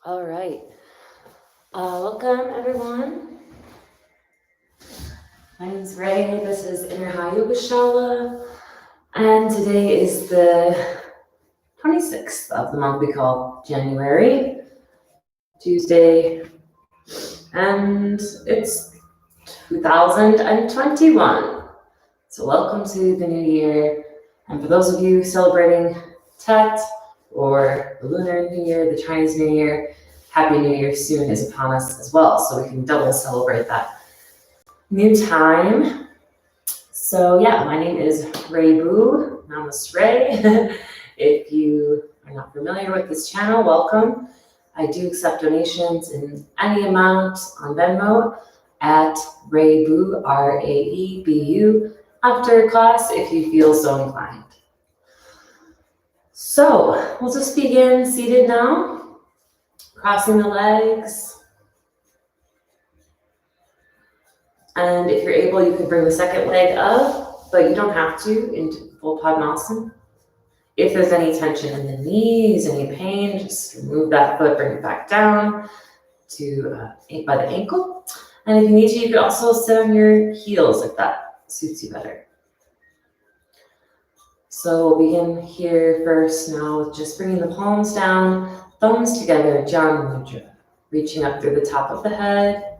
All right. Welcome, everyone. My name is Ray. This is Inner High Yoga Shala. And today is the 26th of the month we call January, Tuesday. And it's 2021. So welcome to the new year. And for those of you celebrating Tet or the Lunar New Year, the Chinese New Year, Happy New Year soon is upon us as well, so we can double celebrate that new time. So yeah, my name is Ray Boo, Namastrae. If you are not familiar with this channel, welcome. I do accept donations in any amount on Venmo at Ray Boo, R-A-E-B-U, after class if you feel so inclined. So we'll just begin seated now. Crossing the legs. And if you're able, you can bring the second leg up, but you don't have to, into full Padmasana. If there's any tension in the knees, any pain, just remove that foot, bring it back down to by the ankle. And if you need to, you could also sit on your heels if that suits you better. So we'll begin here first now with just bringing the palms down, thumbs together, Jhana Mudra. Reaching up through the top of the head.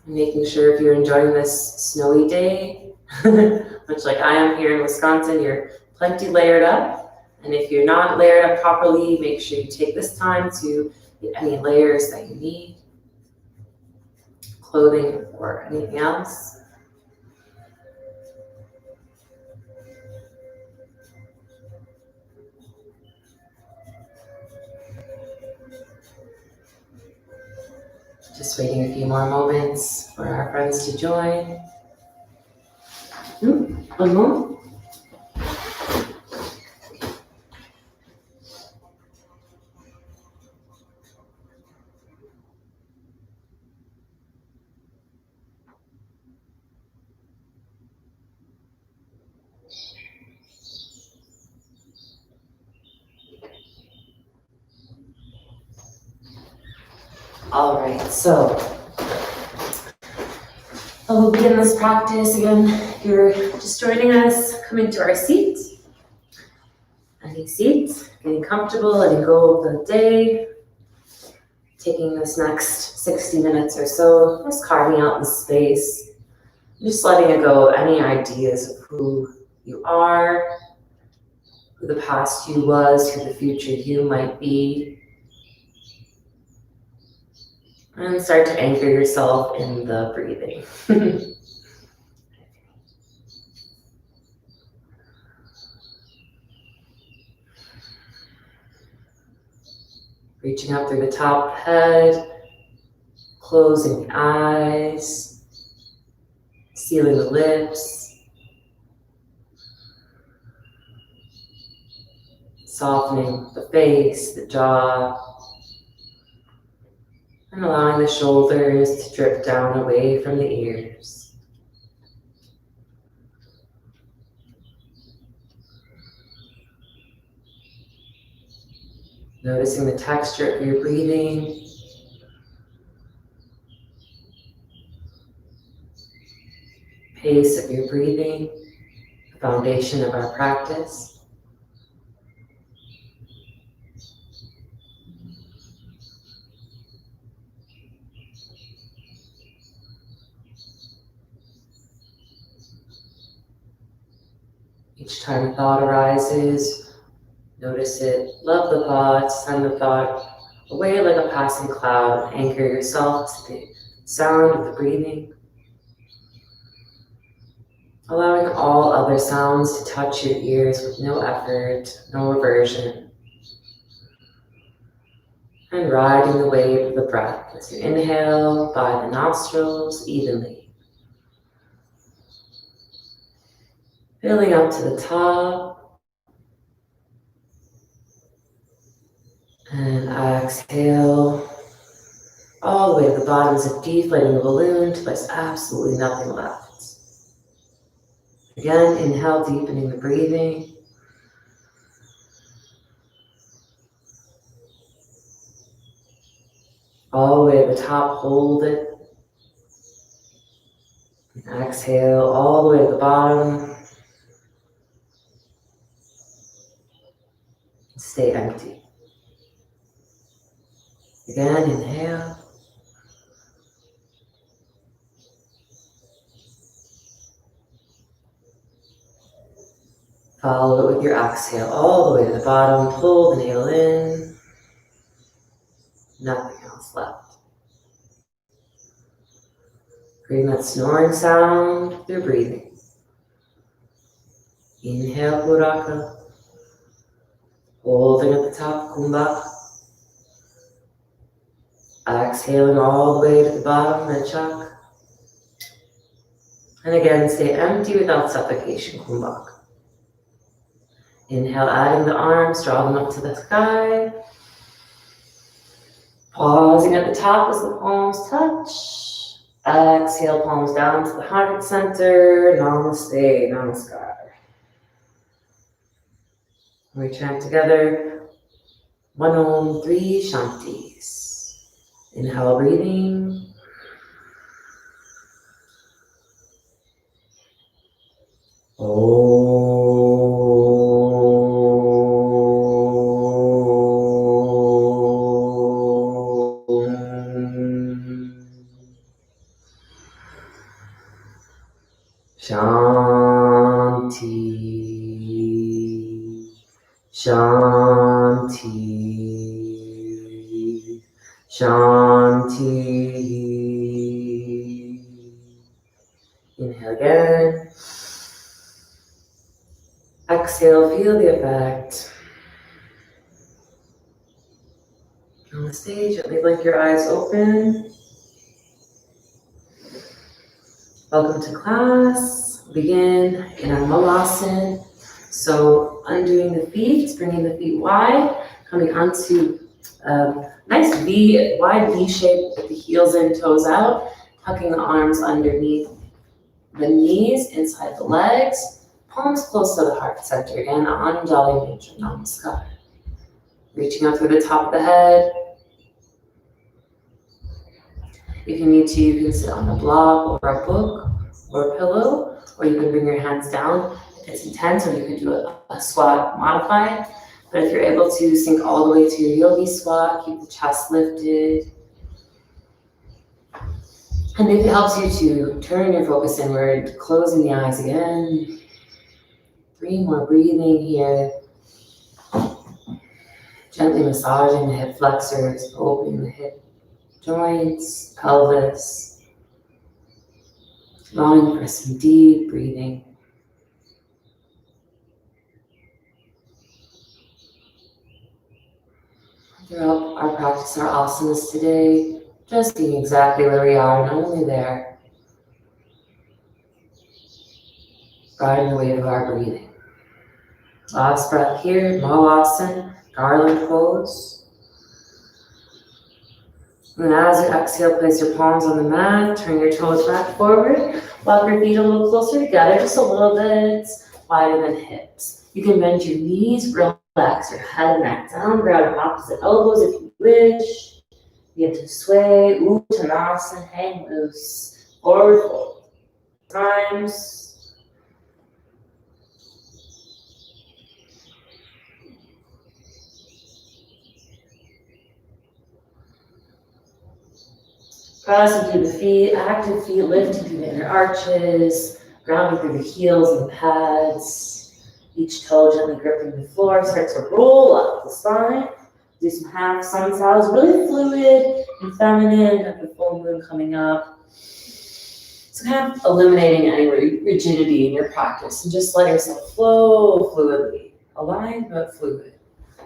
Making sure if you're enjoying this snowy day, much like I am here in Wisconsin, you're plenty layered up. And if you're not layered up properly, make sure you take this time to get any layers that you need, clothing or anything else. Just waiting a few more moments for our friends to join. One more. All right, so we'll begin this practice again. If you're just joining us, coming to our seat. Any seat, getting comfortable, letting go of the day. Taking this next 60 minutes or so, just carving out the space. Just letting go of any ideas of who you are, who the past you was, who the future you might be. And start to anchor yourself in the breathing. Reaching up through the top of the head, closing the eyes, sealing the lips, softening the face, the jaw, and allowing the shoulders to drip down away from the ears. Noticing the texture of your breathing. Pace of your breathing, the foundation of our practice. Each time a thought arises, notice it, love the thought, send the thought away like a passing cloud, and anchor yourself to the sound of the breathing. Allowing all other sounds to touch your ears with no effort, no aversion. And riding the wave of the breath as you inhale by the nostrils evenly. Filling up to the top. And exhale all the way to the bottom as if deflating the balloon until there's absolutely nothing left. Again, inhale, deepening the breathing. All the way to the top, hold it. And exhale all the way to the bottom. Stay empty. Again, inhale. Follow it with your exhale all the way to the bottom. Pull the navel in. Nothing else left. Creating that snoring sound through breathing. Inhale, Puraka. Holding at the top, Kumbhaka. Exhaling all the way to the bottom, Mechak. And again, stay empty without suffocation, Kumbhaka. Inhale, adding the arms, draw them up to the sky. Pausing at the top as the palms touch. Exhale, palms down to the heart center. Namaste, Namaskar. We chant together. One Om, three Shantis. Inhale, breathing. Shanti, Shanti, Shanti. Inhale again. Exhale, feel the effect. On the stage, gently blink your eyes open. Welcome to class. Begin in our Malasana. So undoing the feet, bringing the feet wide, coming onto a nice V, wide V shape with the heels in, toes out, tucking the arms underneath the knees, inside the legs, palms close to the heart center. Again, Anjali Mudra, Namaskar. Reaching up through the top of the head. If you need to, you can sit on a block or a book or a pillow, or you can bring your hands down if it's intense, or you can do a squat modified. But if you're able to sink all the way to your yogi squat, keep the chest lifted. And if it helps you to turn your focus inward, closing the eyes again. 3 more breathing here. Gently massaging the hip flexors, opening the hip joints, pelvis. Allowing for some deep breathing. Throughout our practice, our asanas today, just being exactly where we are and only there. Riding the wave of our breathing. Last breath here, Malasana, garland pose. And as you exhale, place your palms on the mat, turn your toes back forward, walk your feet a little closer together, just a little bit wider than hips. You can bend your knees, relax your head and neck down, grab opposite elbows if you wish. Begin to sway, Uttanasana, hang loose, forward fold. Times. Pressing through the feet, active feet lifting through the inner arches, grounding through the heels and the pads. Each toe gently gripping the floor, start to roll up the spine. Do some half sun salves, really fluid and feminine, got the full moon coming up. So kind of eliminating any rigidity in your practice and just let yourself flow fluidly. Aligned but fluid.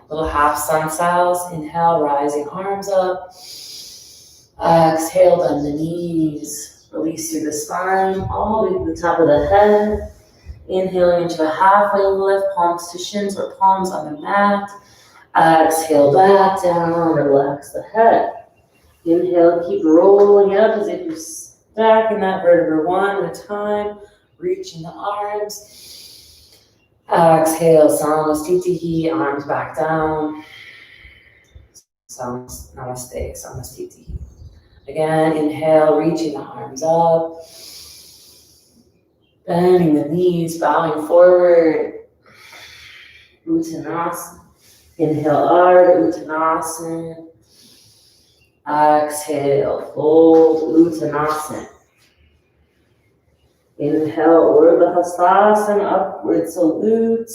Little half sun salves, inhale, rising arms up. Exhale, bend the knees, release through the spine, all the way to the top of the head. Inhaling into a halfway lift, palms to shins or palms on the mat. Exhale, back down, relax the head. Inhale, keep rolling up as if you're stacking that vertebra one at a time, reaching the arms. Exhale, Samastitihi, arms back down. Namaste, Samastiti. Again, inhale, reaching the arms up. Bending the knees, bowing forward. Uttanasana. Inhale, Ardha Uttanasana. Exhale, fold Uttanasana. Inhale, Urdhva Hastasana, upward salute.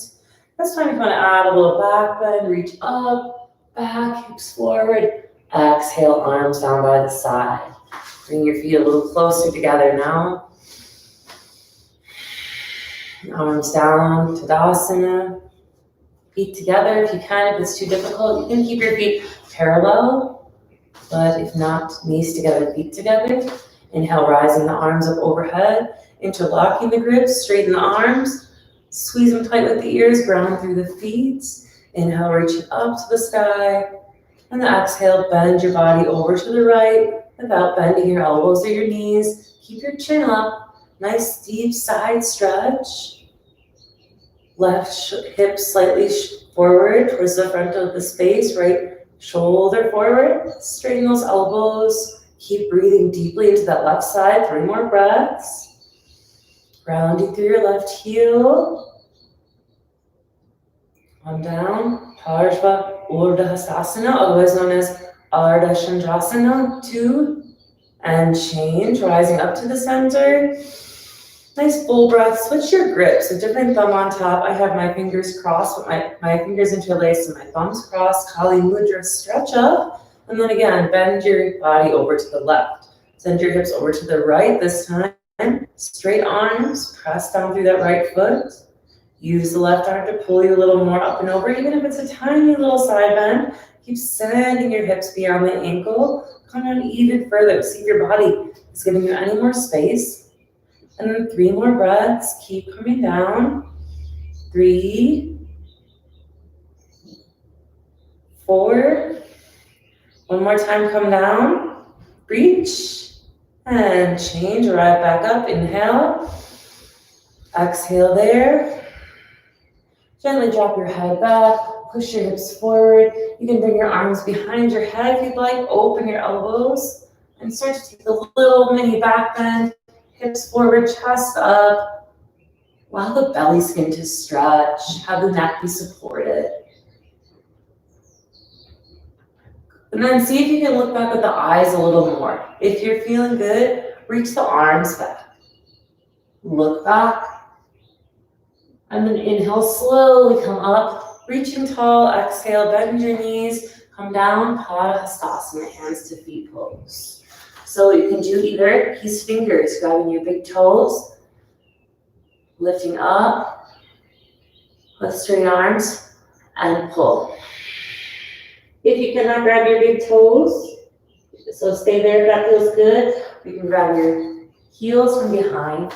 This time you want to add a little back bend, reach up, back, hips forward. Exhale, arms down by the side. Bring your feet a little closer together now. Arms down, Tadasana. Feet together if you can. If it's too difficult, you can keep your feet parallel. But if not, knees together, feet together. Inhale, rising the arms up overhead. Interlocking the grips, straighten the arms. Squeeze them tight with the ears, ground through the feet. Inhale, reaching up to the sky. And the exhale, bend your body over to the right without bending your elbows or your knees. Keep your chin up. Nice deep side stretch. Left hip slightly forward towards the front of the space. Right shoulder forward. Straighten those elbows. Keep breathing deeply into that left side. 3 more breaths. Grounding through your left heel. On down. Parshva Urdhva Hastasana, otherwise known as Ardha Chandrasana. 2. And change, rising up to the center. Nice full breath. Switch your grip. So different thumb on top. I have my fingers crossed, with my fingers interlaced and my thumbs crossed. Kali Mudra, stretch up. And then again, bend your body over to the left. Send your hips over to the right this time. Straight arms, press down through that right foot. Use the left arm to pull you a little more up and over, even if it's a tiny little side bend. Keep sending your hips beyond the ankle. Come down even further. See if your body is giving you any more space. And then 3 more breaths. Keep coming down. 3, 4. One more time, come down. Reach. And change, arrive back up. Inhale. Exhale there. Gently drop your head back. Push your hips forward. You can bring your arms behind your head if you'd like. Open your elbows. And start to take a little mini back bend. Hips forward, chest up. Allow the belly skin to stretch. Have the neck be supported. And then see if you can look back with the eyes a little more. If you're feeling good, reach the arms back. Look back. And then inhale, slowly come up. Reaching tall, exhale, bend your knees. Come down, Pada Hastasana, hands to feet pose. So you can do either peace fingers, grabbing your big toes, lifting up, with straight arms, and pull. If you cannot grab your big toes, so stay there if that feels good. You can grab your heels from behind.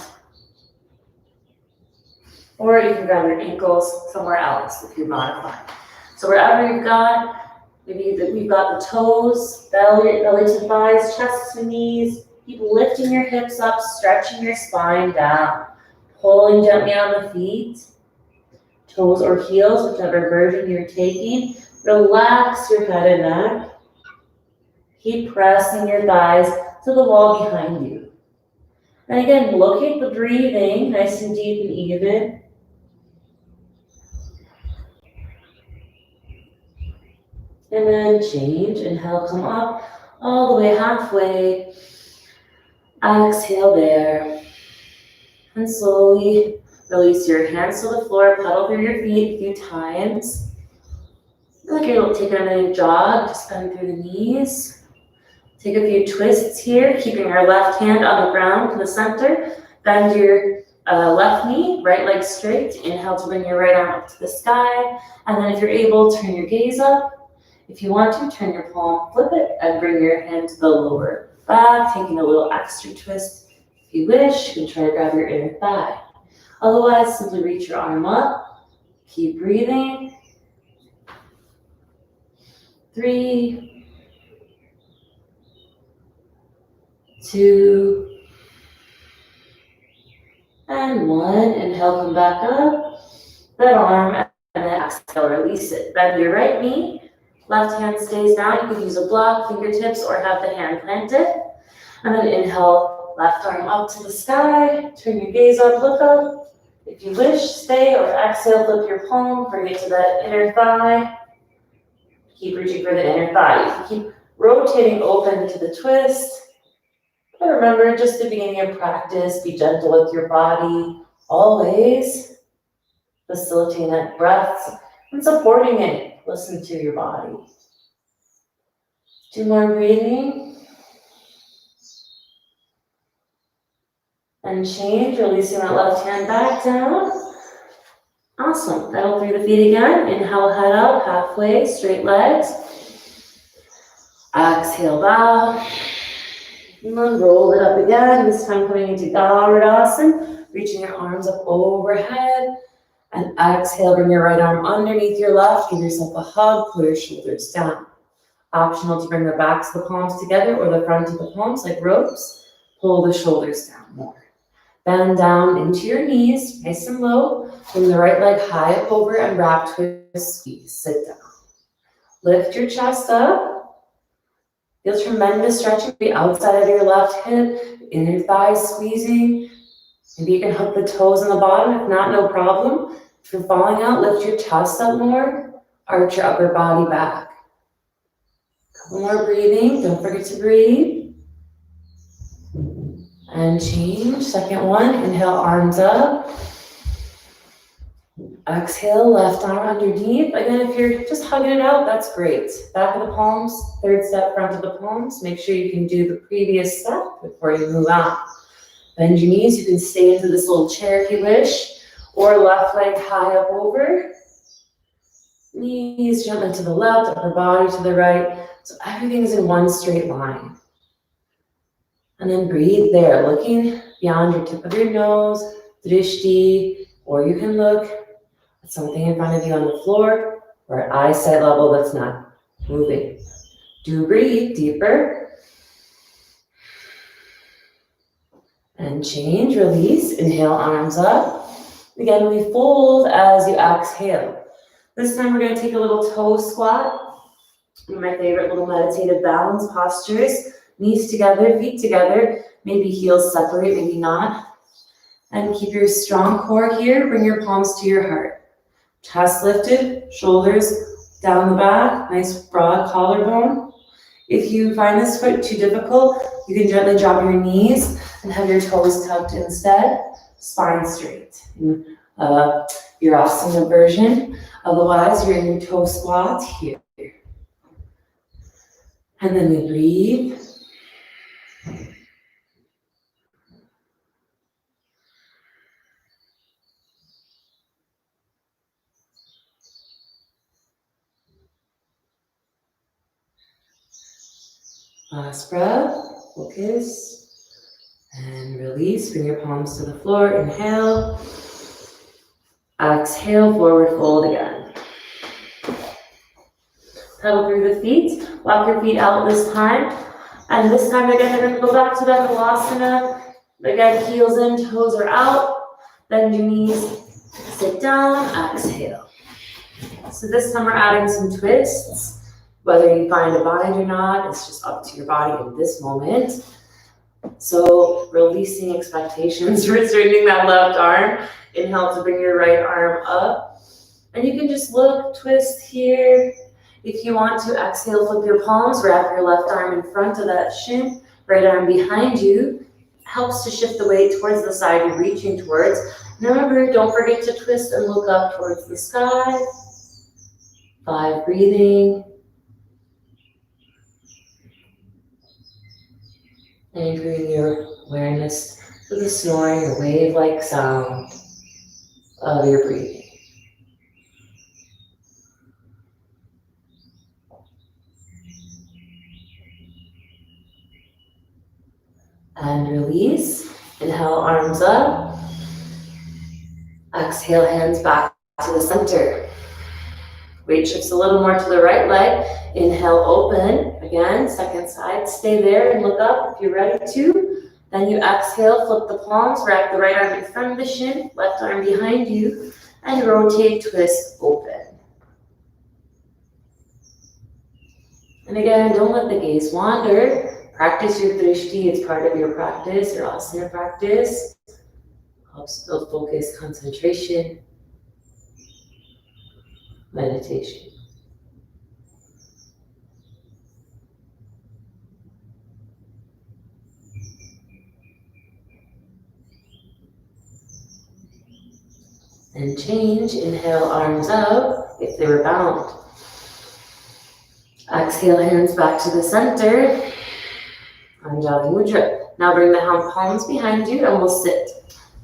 Or you can grab your ankles somewhere else if you're modifying. So wherever you've got, maybe we've got the toes, belly to thighs, chest to knees. Keep lifting your hips up, stretching your spine down. Pulling gently on the feet, toes or heels, whichever version you're taking. Relax your head and neck. Keep pressing your thighs to the wall behind you. And again, locate the breathing, nice and deep and even. And then change, inhale, come up all the way halfway. Exhale there. And slowly release your hands to the floor, pedal through your feet a few times. Like you're taking a jog, just bend through the knees. Take a few twists here, keeping our left hand on the ground to the center. Bend your left knee, right leg straight. Inhale to bring your right arm up to the sky. And then if you're able, turn your gaze up. If you want to, turn your palm, flip it, and bring your hand to the lower back, taking a little extra twist. If you wish, you can try to grab your inner thigh. Otherwise, simply reach your arm up. Keep breathing. 3, 2, and 1. Inhale, come back up. That arm, and then exhale, release it. Bend your right knee. Left hand stays down. You could use a block, fingertips, or have the hand planted. And then inhale, left arm up to the sky. Turn your gaze up, look up. If you wish, stay, or exhale, flip your palm, bring it to that inner thigh. Keep reaching for the inner thigh. You can keep rotating open to the twist. But remember, just the beginning of practice, be gentle with your body. Always facilitating that breath and supporting it. Listen to your body. 2 more breathing. And change, releasing that left hand back down. Awesome. Pedal through the feet again. Inhale, head up, halfway, straight legs. Exhale, bow. And then roll it up again. This time coming into Garudasana, reaching your arms up overhead. And exhale, bring your right arm underneath your left. Give yourself a hug, pull your shoulders down. Optional to bring the backs of the palms together or the front of the palms like ropes. Pull the shoulders down more. Bend down into your knees, nice and low. Bring the right leg high up over and wrap twist, squeeze. Sit down. Lift your chest up. Feel tremendous stretching the outside of your left hip, inner thigh squeezing. Maybe you can hook the toes on the bottom. If not, no problem. If you're falling out, lift your chest up more. Arch your upper body back. Couple more breathing. Don't forget to breathe. And change. Second one. Inhale, arms up. Exhale, left arm underneath. Again, if you're just hugging it out, that's great. Back of the palms, third step, front of the palms. Make sure you can do the previous step before you move on. Bend your knees. You can stay into this little chair if you wish, or left leg high up over. Knees gently to the left, upper body to the right. So everything is in one straight line. And then breathe there, looking beyond your tip of your nose, drishti, or you can look at something in front of you on the floor or at eyesight level that's not moving. Do breathe deeper. And change, release, inhale, arms up. Again, we fold as you exhale. This time we're going to take a little toe squat. One of my favorite little meditative balance postures. Knees together, feet together, maybe heels separate, maybe not. And keep your strong core here. Bring your palms to your heart. Chest lifted, shoulders down the back, nice broad collarbone. If you find this foot too difficult, you can gently drop your knees and have your toes tucked instead, spine straight. In your asana version. Otherwise, you're in your toe squat here. And then we breathe. Last breath, focus, and release. Bring your palms to the floor. Inhale. Exhale, forward fold again. Pedal through the feet. Walk your feet out this time. And this time, again, you're going to go back to that Halasana. Again, heels in, toes are out. Bend your knees. Sit down. Exhale. So this time, we're adding some twists. Whether you find a bind or not, it's just up to your body in this moment. So releasing expectations, restraining that left arm. Inhale to bring your right arm up. And you can just look, twist here. If you want to exhale, flip your palms, wrap your left arm in front of that shin, right arm behind you. Helps to shift the weight towards the side you're reaching towards. And remember, don't forget to twist and look up towards the sky. 5 breathing. Anchoring your awareness to the snoring or wave-like sound of your breathing. And release. Inhale, arms up. Exhale, hands back to the center. Weight shifts a little more to the right leg. Inhale, open. Again, second side. Stay there and look up if you're ready to. Then you exhale, flip the palms, wrap the right arm in front of the shin, left arm behind you, and rotate, twist, open. And again, don't let the gaze wander. Practice your drishti, it's part of your practice, your asana practice. Helps build focus, concentration, meditation. And change, inhale, arms out if they were bound. Exhale, hands back to the center. Anjali Mudra. Now bring the palms behind you and we'll sit.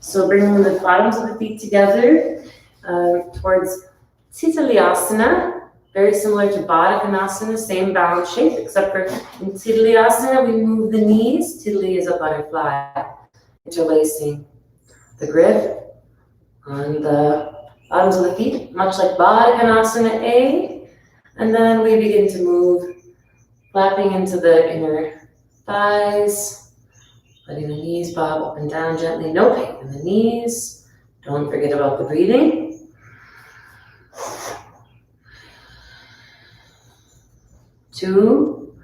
So bring the bottoms of the feet together towards Titalyasana. Very similar to Baddha Konasana, same bound shape, except for in Titalyasana we move the knees. Titali is a butterfly, interlacing the grip on the bottoms of the feet, much like Baddha Konasana A. And then we begin to move, flapping into the inner thighs, letting the knees bob up and down gently. No pain in the knees. Don't forget about the breathing. 2,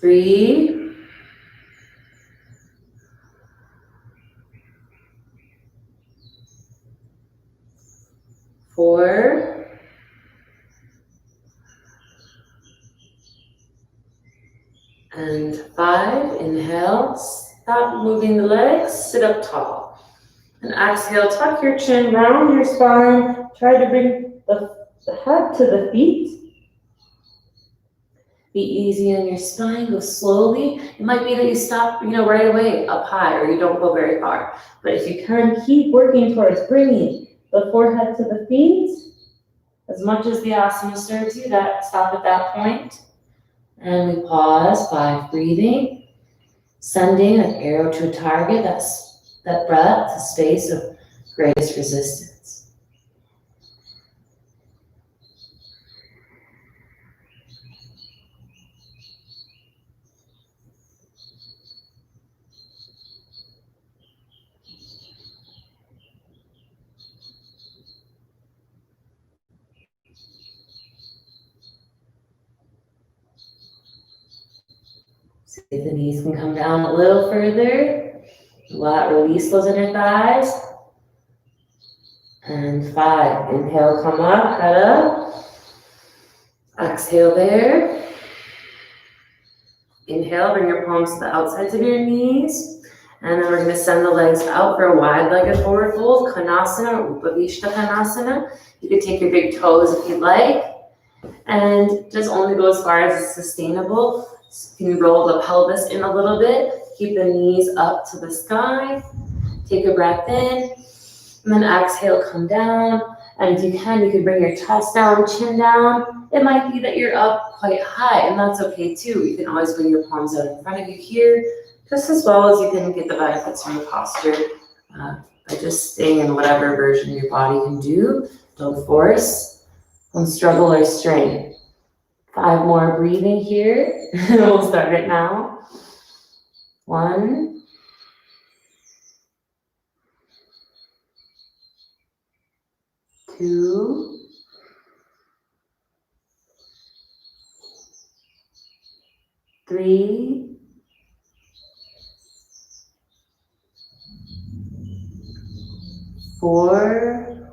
3, 4, and 5. Inhale, stop moving the legs, sit up tall. And exhale, tuck your chin, round your spine, try to bring the head to the feet. Be easy on your spine, go slowly. It might be that you stop, right away up high, or you don't go very far. But if you can, keep working towards bringing the forehead to the feet. As much as the asana serves you, stop at that point. And we pause, 5, breathing. Sending an arrow to a target, that breath, the space of greatest resistance. See if the knees can come down a little further. Release those inner thighs. And 5, inhale, come up, head up. Exhale there. Inhale, bring your palms to the outsides of your knees. And then we're going to send the legs out for a wide-legged forward fold, Konasana or Upavishta Konasana. You can take your big toes if you'd like. And just only go as far as it's sustainable. So you can roll the pelvis in a little bit. Keep the knees up to the sky. Take a breath in. And then exhale, come down. And if you can bring your chest down, chin down. It might be that you're up quite high, and that's okay too. You can always bring your palms out in front of you here, just as well as you can get the benefits from the posture by just staying in whatever version your body can do. Don't force, don't struggle or strain. 5 more breathing here. We'll start it now. 1, 2, 3, 4,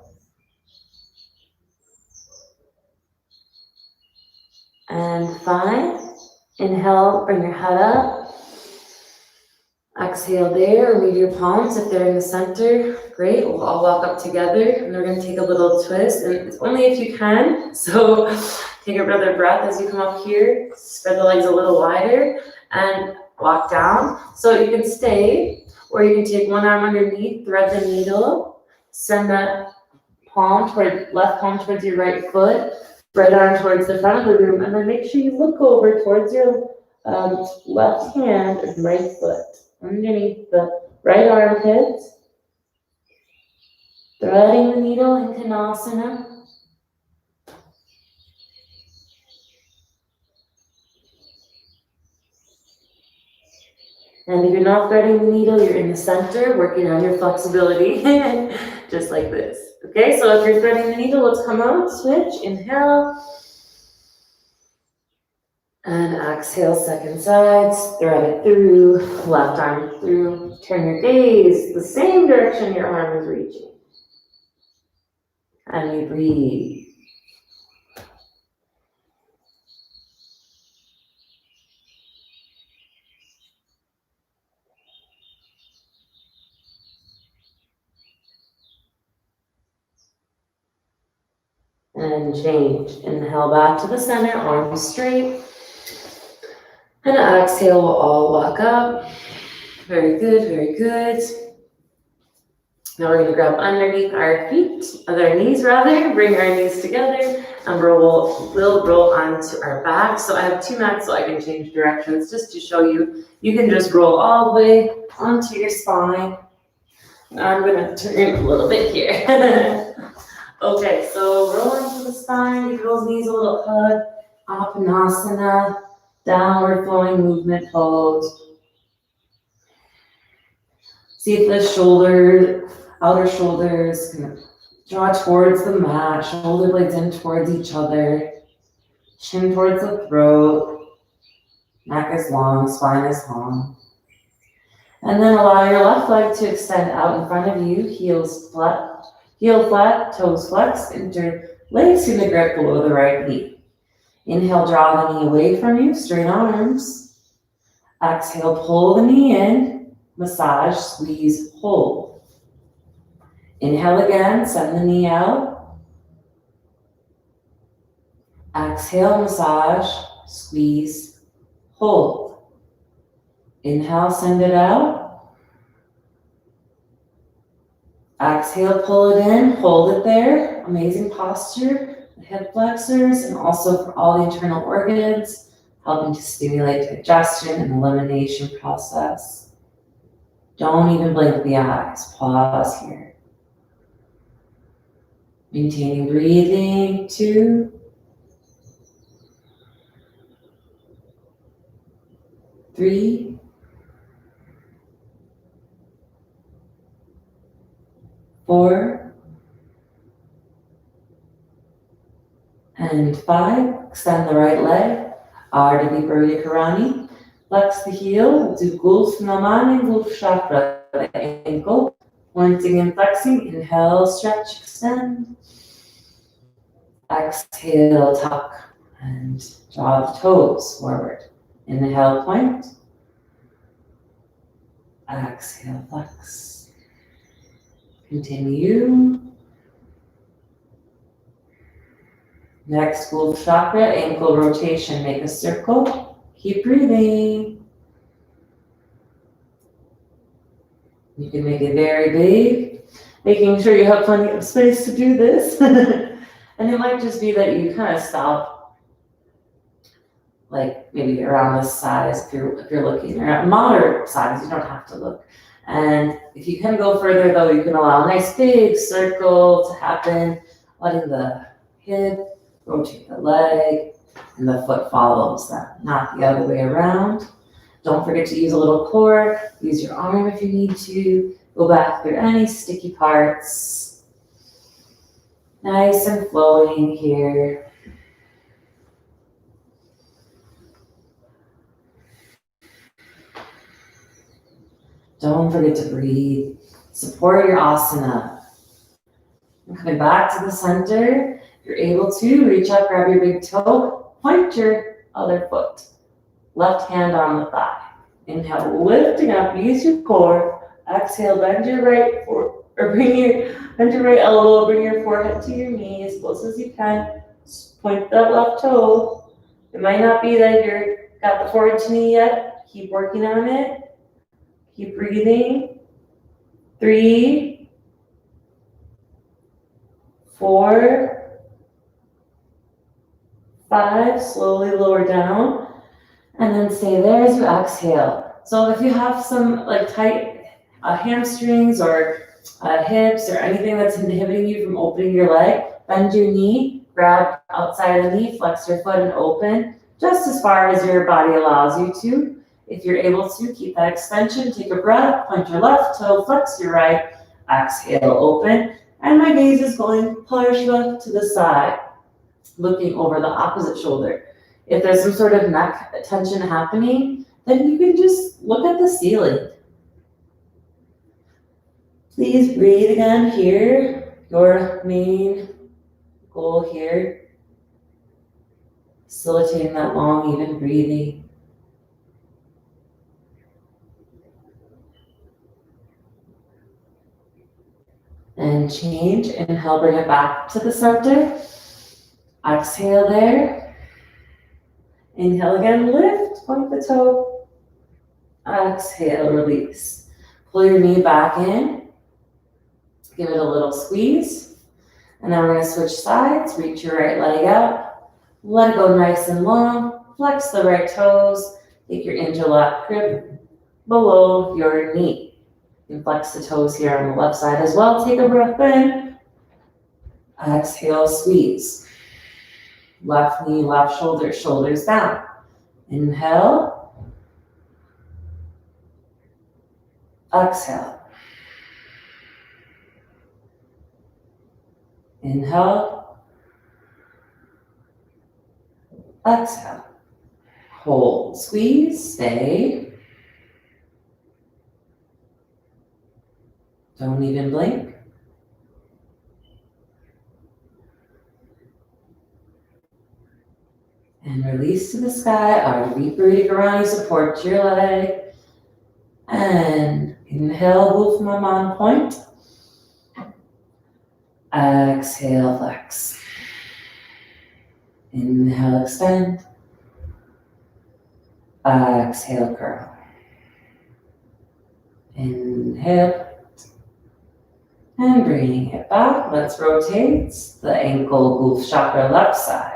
and 5. Inhale, bring your head up. Exhale there, remove your palms if they're in the center. Great, we'll all walk up together and we're going to take a little twist, and it's only if you can. So take another breath as you come up here, spread the legs a little wider and walk down. So you can stay, or you can take one arm underneath, thread the needle, send that left palm towards your right foot, right arm towards the front of the room, and then make sure you look over towards your left hand and right foot. Underneath the right armpit, threading the needle in Konasana. And if you're not threading the needle, you're in the center, working on your flexibility, just like this. Okay, so if you're threading the needle, let's come out, switch, inhale. And exhale, second sides, thread it through, left arm through. Turn your gaze the same direction your arm is reaching. And you breathe. And change. Inhale back to the center, arms straight. And exhale, we'll all walk up. Very good, very good. Now we're going to grab underneath our feet, other knees rather, bring our knees together, and we'll roll onto our back. So I have two mats so I can change directions just to show you. You can just roll all the way onto your spine. I'm going to turn a little bit here. Okay, so roll into the spine, give those knees a little hug, up in asana, downward flowing movement pose. See if the outer shoulders kind of draw towards the mat, shoulder blades in towards each other, chin towards the throat, neck is long, spine is long. And then allow your left leg to extend out in front of you, heels flat, heel flat, toes flexed, interlace in the grip below the right knee. Inhale, draw the knee away from you, straight arms. Exhale, pull the knee in, massage, squeeze, hold. Inhale again, send the knee out. Exhale, massage, squeeze, hold. Inhale, send it out. Exhale, pull it in, hold it there. Amazing posture, the hip flexors, and also for all the internal organs, helping to stimulate digestion and elimination process. Don't even blink the eyes, pause here. Maintaining breathing, 2, 3, 4, and 5. Extend the right leg, Ardha Viparita Karani. Flex the heel, we'll do Gulf Naman and Gulf Chakra, the ankle. Pointing and flexing, inhale, stretch, extend. Exhale, tuck, and draw the toes forward. Inhale, point. Exhale, flex. Continue. Next, Gulf Chakra, ankle rotation, make a circle. Keep breathing. You can make it very big, making sure you have plenty of space to do this. And it might just be that you kind of stop, like maybe around this size if you're looking, or at moderate size, you don't have to look. And if you can go further though, you can allow a nice big circle to happen, letting the hip rotate the leg, and the foot follows that, not the other way around. Don't forget to use a little core, use your arm if you need to, go back through any sticky parts. Nice and flowing here. Don't forget to breathe. Support your asana. And coming back to the center, if you're able to, reach up, grab your big toe, point your other foot. Left hand on the thigh. Inhale, lifting up, use your core. Exhale, bend your right bend your right elbow, bring your forehead to your knee as close as you can. Point that left toe. It might not be that you're got the forward to knee yet. Keep working on it. Keep breathing. 3, 4, 5. Slowly lower down. And then stay there as you exhale. So if you have some like tight hamstrings or hips or anything that's inhibiting you from opening your leg, bend your knee, grab outside of the knee, flex your foot and open just as far as your body allows you to. If you're able to, keep that extension, take a breath, point your left toe, flex your right, exhale, open. And my gaze is going Parshva to the side, looking over the opposite shoulder. If there's some sort of neck tension happening, then you can just look at the ceiling. Please breathe again here. Your main goal here, facilitating that long, even breathing. And change. Inhale, bring it back to the center. Exhale there. Inhale again, lift, point the toe. Exhale, release. Pull your knee back in. Give it a little squeeze. And now we're going to switch sides. Reach your right leg out. Let it go nice and long. Flex the right toes. Take your interlock grip below your knee. You can flex the toes here on the left side as well. Take a breath in. Exhale, squeeze. Left knee, left shoulder, shoulders down. Inhale. Exhale. Inhale. Exhale. Hold, squeeze, stay. Don't even blink. And release to the sky. Ardha Viparita support your leg. And inhale, move from on point. Exhale, flex. Inhale, extend. Exhale, curl. Inhale. And bringing it back, let's rotate the ankle glute chakra left side.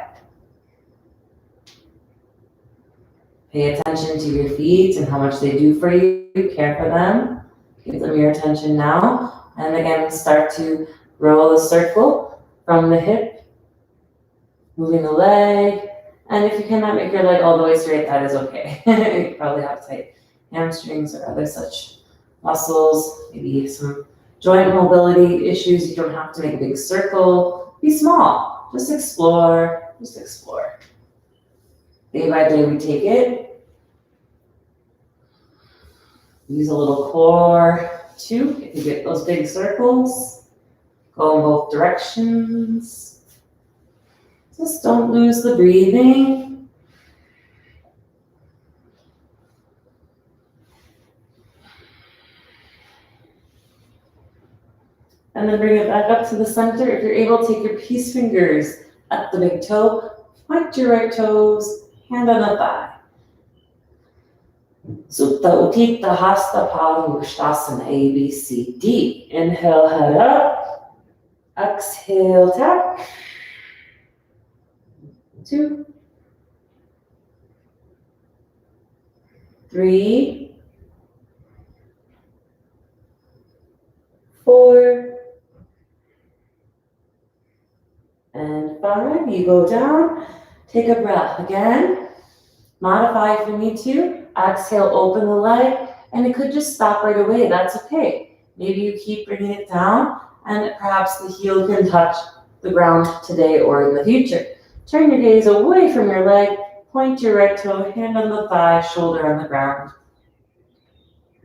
Pay attention to your feet and how much they do for you. Care for them. Give them your attention now. And again, start to roll a circle from the hip, moving the leg. And if you cannot make your leg all the way straight, that is okay. You probably have tight hamstrings or other such muscles, maybe some joint mobility issues. You don't have to make a big circle. Be small. Just explore. Just explore. Day by day, we take it. Use a little core too. If you get those big circles, go in both directions. Just don't lose the breathing. And then bring it back up to the center. If you're able, take your peace fingers at the big toe. Point your right toes, hand on the thigh. Supta Utthita Hasta Padangusthasana A, B, C, D. Inhale, head up. Exhale, tap. 2, 3, 4, and 5. You go down. Take a breath again. Modify if you need to. Exhale, open the leg, and it could just stop right away. That's okay. Maybe you keep bringing it down, and perhaps the heel can touch the ground today or in the future. Turn your gaze away from your leg. Point your right toe, hand on the thigh, shoulder on the ground.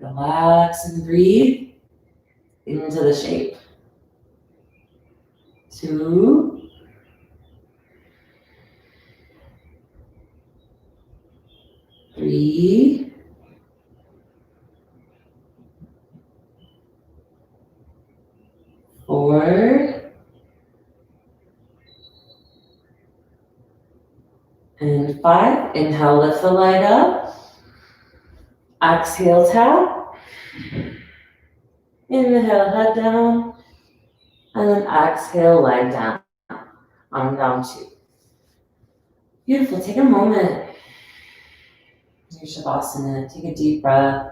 Relax and breathe into the shape. 2, 3, 4, and 5. Inhale, lift the leg up. Exhale, tap. Inhale, head down. And then exhale, leg down. Arm down 2. Beautiful. Take a moment. Your Shavasana. Take a deep breath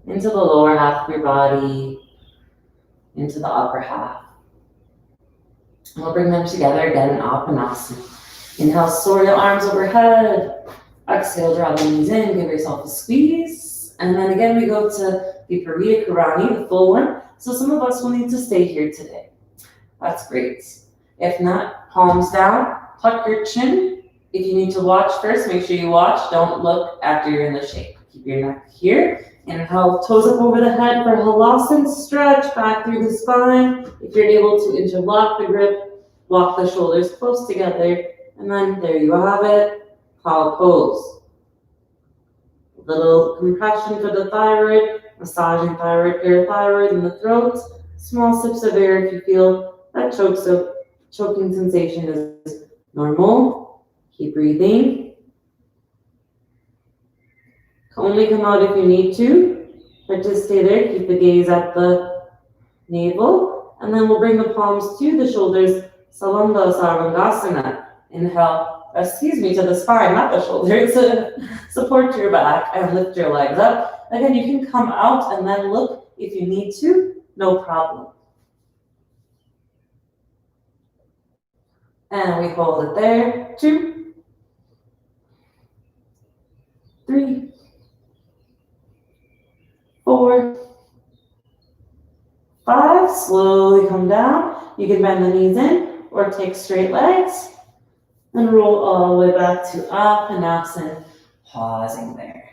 into the lower half of your body, into the upper half. And we'll bring them together again in Apanasana. Inhale, soar your arms overhead. Exhale, draw the knees in. Give yourself a squeeze. And then again, we go to Viparita Karani, the full one. So some of us will need to stay here today. That's great. If not, palms down, tuck your chin. If you need to watch first, make sure you watch. Don't look after you're in the shape. Keep your neck here. Inhale, toes up over the head for halasana. Stretch back through the spine. If you're able to interlock the grip, walk the shoulders close together. And then there you have it, cow pose. Little compression for the thyroid, massaging thyroid, parathyroid in the throat. Small sips of air if you feel that choking sensation is normal. Keep breathing. Only come out if you need to, but just stay there. Keep the gaze at the navel, and then we'll bring the palms to the shoulders. Salanda Sarvangasana. Inhale, to the spine, not the shoulders. Support your back and lift your legs up. Again, you can come out and then look if you need to, no problem. And we hold it there. 2, 3, 4, 5. Slowly come down. You can bend the knees in or take straight legs and roll all the way back to up and asana, pausing there.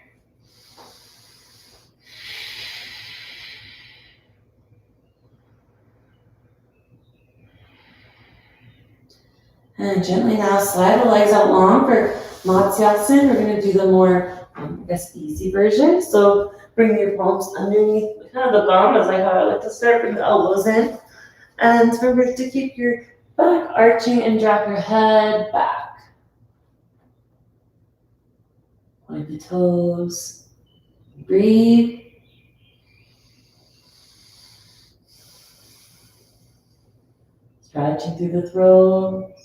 And gently now slide the legs out long for Matsyasana. We're going to do the more, easy version. So bring your palms underneath kind of the bum, as I like to start. Bring the elbows in. And remember to keep your back arching and drop your head back. Point the toes. Breathe. Stretching through the throat.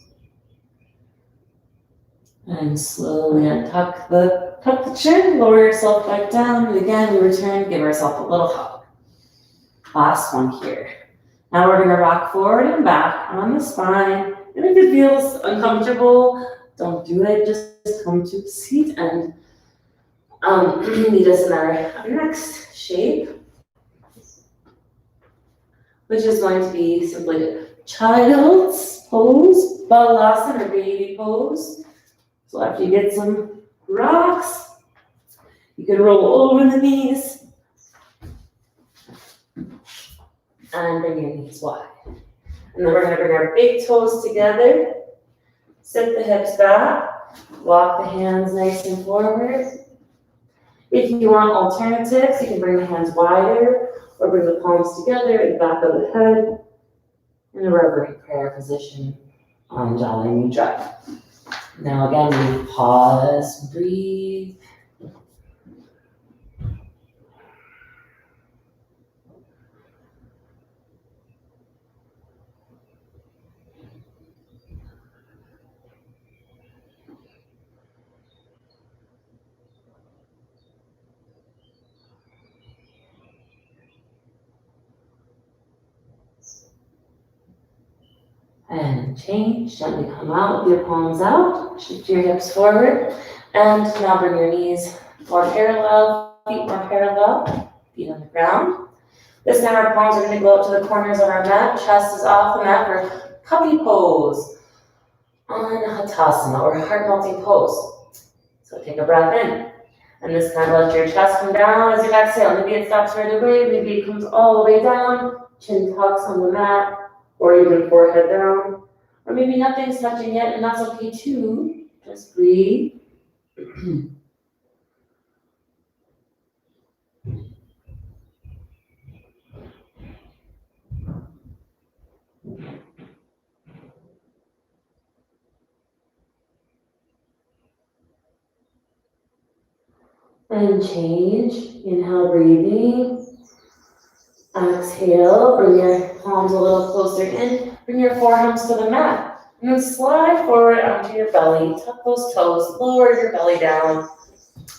And slowly untuck the chin, lower yourself back down. And again, we return, give ourselves a little hug. Last one here. Now we're gonna rock forward and back on the spine. And if it feels uncomfortable, don't do it. Just come to a seat and meet us in our next shape, which is going to be simply child's pose, balasana or baby pose. So after you get some rocks, you can roll over the knees and bring your knees wide. And then we're going to bring our big toes together, sit the hips back, walk the hands nice and forward. If you want alternatives, you can bring the hands wider or bring the palms together at the back of the head in a reverent prayer position on Jala Mudra. Now again, we pause, breathe. And change, gently come out with your palms out, shift your hips forward, and now bring your knees more parallel, feet more parallel, feet on the ground. This time our palms are going to go up to the corners of our mat, chest is off the mat for puppy pose, Anahatasana or heart-melting pose. So take a breath in, and this time let your chest come down as you exhale. Maybe it stops right away, maybe it comes all the way down, chin tucks on the mat, or even forehead down, or maybe nothing's touching yet, and that's okay too. Just breathe. And change. Inhale, breathing. Exhale, bring your palms a little closer in. Bring your forearms to the mat. And then slide forward onto your belly. Tuck those toes, lower your belly down.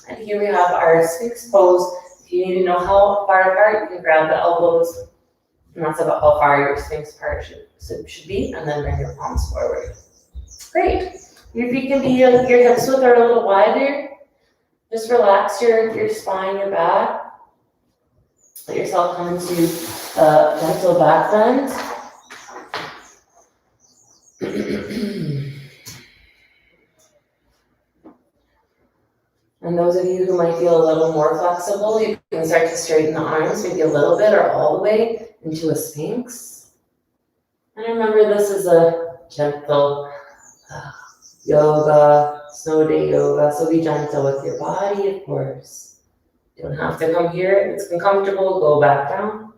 And here we have our Sphinx pose. If you need to know how far apart, you can grab the elbows. And that's about how far your Sphinx part should be. And then bring your palms forward. Great. Your feet can be, your hips width are a little wider. Just relax your spine, your back. Let yourself come into gentle back bend. And those of you who might feel a little more flexible, you can start to straighten the arms, maybe a little bit or all the way into a sphinx. And remember, this is a gentle yoga, snow day yoga, so be gentle with your body, of course. You don't have to come here. If it's uncomfortable, go back down.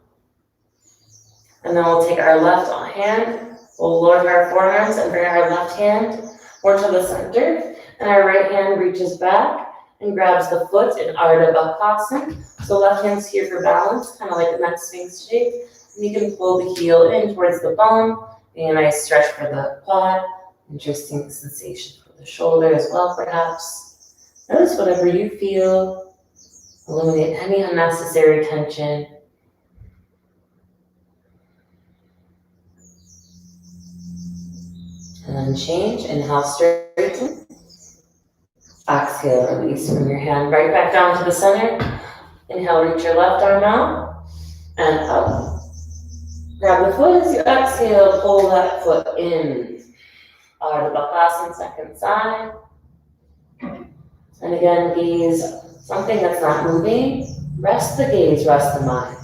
And then we'll take our left hand, we'll lower our forearms and bring our left hand more to the center, and our right hand reaches back and grabs the foot in Ardha Bakasana. So left hand's here for balance, kind of like the next sphinx shape. And you can pull the heel in towards the bum. A nice stretch for the quad. Interesting sensation for the shoulder as well, perhaps. Notice whatever you feel. Eliminate any unnecessary tension. And then change. Inhale, straighten. Exhale, release from your hand right back down to the center. Inhale, reach your left arm out and up. Grab the foot as you exhale, pull that foot in. Ardha Bakasana, second side. And again, gaze something that's not moving. Rest the gaze, rest the mind.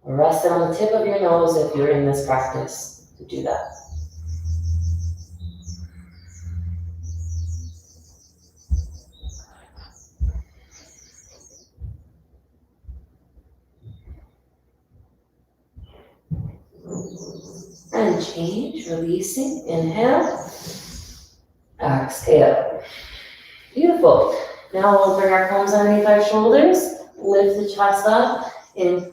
Or rest it on the tip of your nose if you're in this practice to do that. And change, releasing, inhale, exhale. Beautiful. Now we'll bring our palms underneath our shoulders, lift the chest up in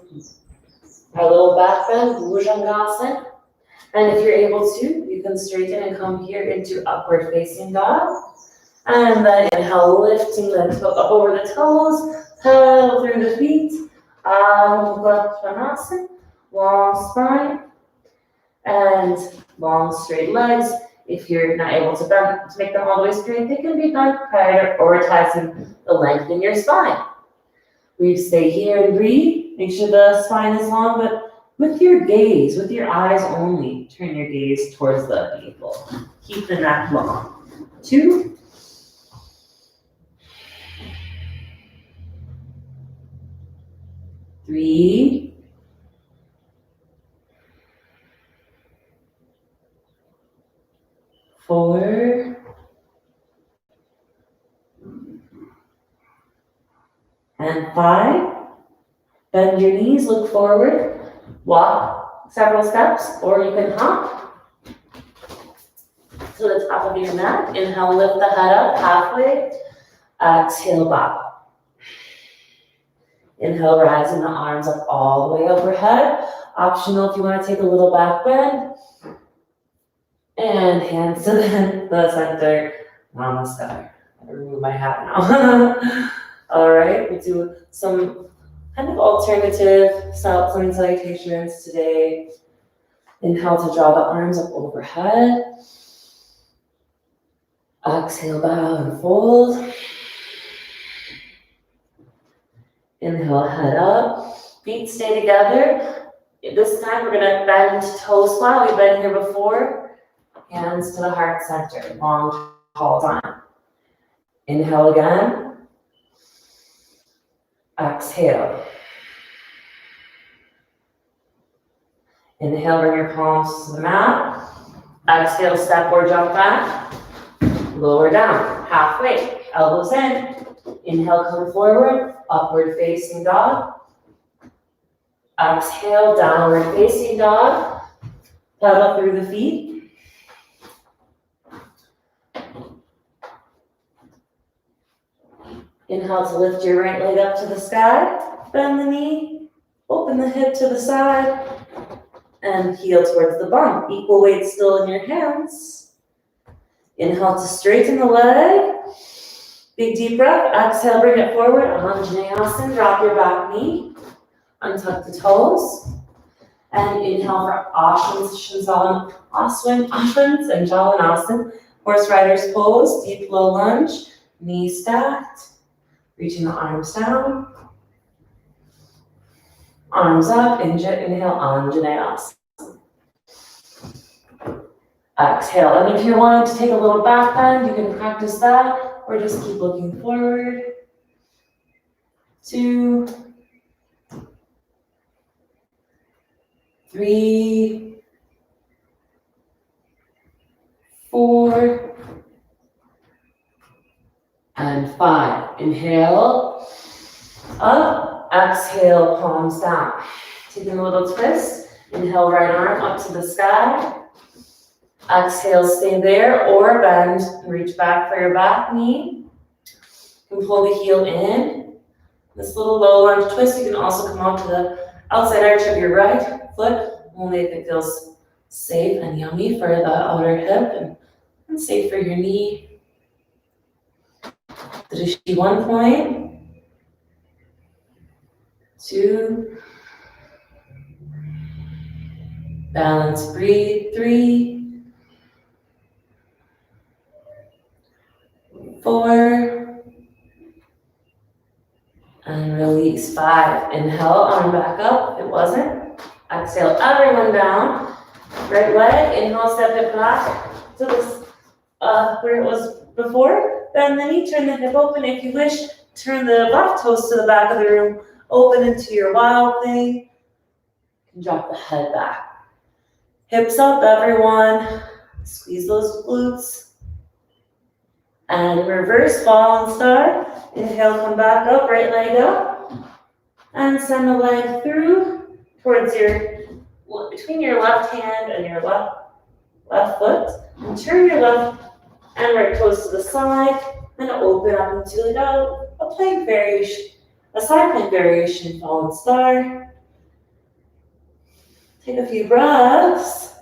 our little back bend, Bhujangasana. And if you're able to, you can straighten and come here into upward facing dog. And then inhale, lifting the toe up over the toes, pedal through the feet, Adho Svanasana, long spine. And long straight legs. If you're not able to bend to make them all the way straight, they can be bent, prioritizing the length in your spine. We stay here and breathe. Make sure the spine is long, but with your gaze, with your eyes only, turn your gaze towards the navel. Keep the neck long. 2. 3. 4. And 5. Bend your knees, look forward, walk several steps, or you can hop to the top of your mat. Inhale, lift the head up halfway. Exhale, bow. Inhale, rising the arms up all the way overhead. Optional if you want to take a little back bend. And hands to the center. Namaste. I remove my hat now. All right, we'll do some kind of alternative sunny salutations today. Inhale to draw the arms up overhead. Exhale, bow and fold. Inhale, head up. Feet stay together. This time we're gonna bend toes flat. We've been here before. Hands to the heart center, long, tall time. Inhale again. Exhale. Inhale, bring your palms to the mat. Exhale, step or jump back. Lower down, halfway, elbows in. Inhale, come forward, upward facing dog. Exhale, downward facing dog. Pedal through the feet. Inhale to lift your right leg up to the sky, bend the knee, open the hip to the side, and heel towards the bum. Equal weight still in your hands. Inhale to straighten the leg. Big deep breath. Exhale, bring it forward. Anjaneyasana, drop your back knee. Untuck the toes. And inhale for Asana, Asana, and Jalanasana. Horse rider's pose, deep low lunge, knees stacked. Reaching the arms down. Arms up, inhale, Anjaneyasana. Exhale, and if you're wanting to take a little back bend, you can practice that, or just keep looking forward. 2, 3, 4, and 5. Inhale, up, exhale, palms down. Taking a little twist, inhale, right arm up to the sky. Exhale, stay there, or bend and reach back for your back knee. You can pull the heel in. This little low lunge twist, you can also come out to the outside arch of your right foot, only if it feels safe and yummy for the outer hip and safe for your knee. Drishi 1 point, 2, balance, breathe, 3, 4, and release, 5. Inhale, arm back up, if it wasn't. Exhale, everyone down. Right leg, inhale, step it back to this, where it was before. Bend the knee, turn the hip open. If you wish, turn the left toes to the back of the room, open into your wild thing. You can drop the head back. Hips up, everyone. Squeeze those glutes. And reverse fallen star. Inhale, come back up, right leg up. And send the leg through towards between your left hand and your left foot. And turn your left and right toes to the side. And open up into like a plank variation, a side plank variation, fallen star. Take a few breaths.